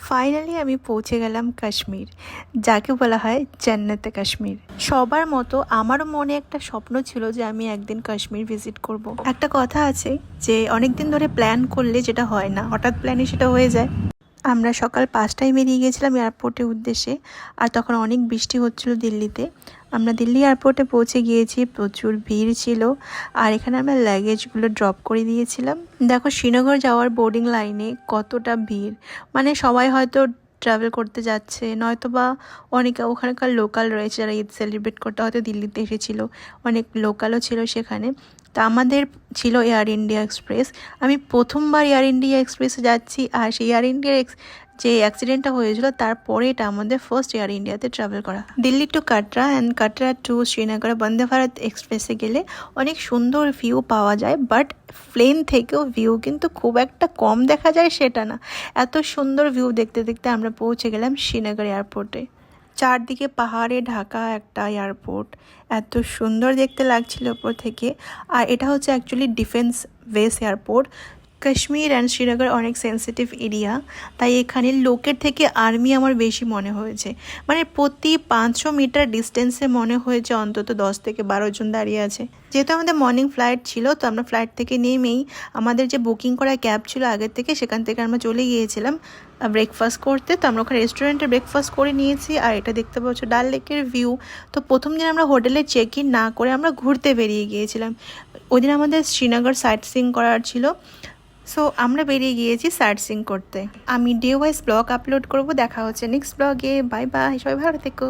Finally আমি পৌঁছে গেলাম কাশ্মীর, যাকে বলা হয় জান্নাতে কাশ্মীর। সবার মতো আমারও মনে একটা স্বপ্ন ছিল যে আমি একদিন কাশ্মীর ভিজিট করব। একটা কথা আছে যে অনেক দিন ধরে প্ল্যান করলে যেটা হয় না, হঠাৎ প্ল্যানে সেটা হয়ে যায়। আমরা সকাল 5টায় বেরিয়ে গেছিলাম এয়ারপোর্টের উদ্দেশ্যে, আর তখন অনেক বৃষ্টি হচ্ছিল দিল্লিতে। আমরা দিল্লি এয়ারপোর্টে পৌঁছে গিয়েছি, প্রচুর ভিড় ছিল। আর এখানে আমরা লাগেজগুলো ড্রপ করে দিয়েছিলাম। দেখো শ্রীনগর যাওয়ার বোর্ডিং লাইনে কতটা ভিড়, মানে সবাই হয়তো ট্রাভেল করতে যাচ্ছে, নয়তো বা অনেকে ওখানকার লোকাল রয়েছে যারা ঈদ সেলিব্রেট করতে হয়তো দিল্লিতে এসেছিলো, অনেক লোকালও ছিল সেখানে। তা আমাদের ছিল এয়ার ইন্ডিয়া এক্সপ্রেস। আমি প্রথমবার এয়ার ইন্ডিয়া এক্সপ্রেসে যাচ্ছি, আর সেই এয়ার ইন্ডিয়া যে অ্যাক্সিডেন্টটা হয়েছিল তারপরে এটা আমাদের ফার্স্ট এয়ার ইন্ডিয়াতে ট্রাভেল করা। Delhi to Katra and Katra to Srinagar Vande Bharat এক্সপ্রেসে গেলে অনেক সুন্দর ভিউ পাওয়া যায়, বাট প্লেন থেকেও ভিউ কিন্তু খুব একটা কম দেখা যায় সেটা না। এত সুন্দর ভিউ দেখতে দেখতে আমরা পৌঁছে গেলাম শ্রীনগর এয়ারপোর্টে। চারদিকে পাহাড়ে ঢাকা একটা এয়ারপোর্ট, এত সুন্দর দেখতে লাগছিল ওপর থেকে। আর এটা হচ্ছে actually defence base airport. Kashmir and Srinagar অনেক সেন্সিটিভ এরিয়া, তাই এখানে লোকের থেকে আর্মি আমার বেশি মনে হয়েছে। মানে প্রতি 500 মিটার ডিস্টেন্সে মনে হয়েছে অন্তত 10 থেকে 12 জন দাঁড়িয়ে আছে। যেহেতু আমাদের মর্নিং ফ্লাইট ছিল, তো আমরা ফ্লাইট থেকে নেমেই আমাদের যে বুকিং করা ক্যাব ছিল আগের থেকে, সেখান থেকে আমরা চলে গিয়েছিলাম ব্রেকফাস্ট করতে। তো আমরা ওখানে রেস্টুরেন্টে ব্রেকফাস্ট করে নিয়েছি। আর এটা দেখতে পাচ্ছ ডাল লেকের ভিউ। তো প্রথম দিন আমরা হোটেলে চেক ইন না করে আমরা ঘুরতে বেরিয়ে গিয়েছিলাম। ওই দিন আমাদের শ্রীনগর সাইট সিইং করার ছিল, সো আমরা বেরিয়ে গিয়েছি সাইট সিইং করতে। আমি ডে ওয়াইজ ব্লগ আপলোড করব। দেখা হচ্ছে নেক্সট ব্লগে। বাই বাই, সবাই ভালো থেকো।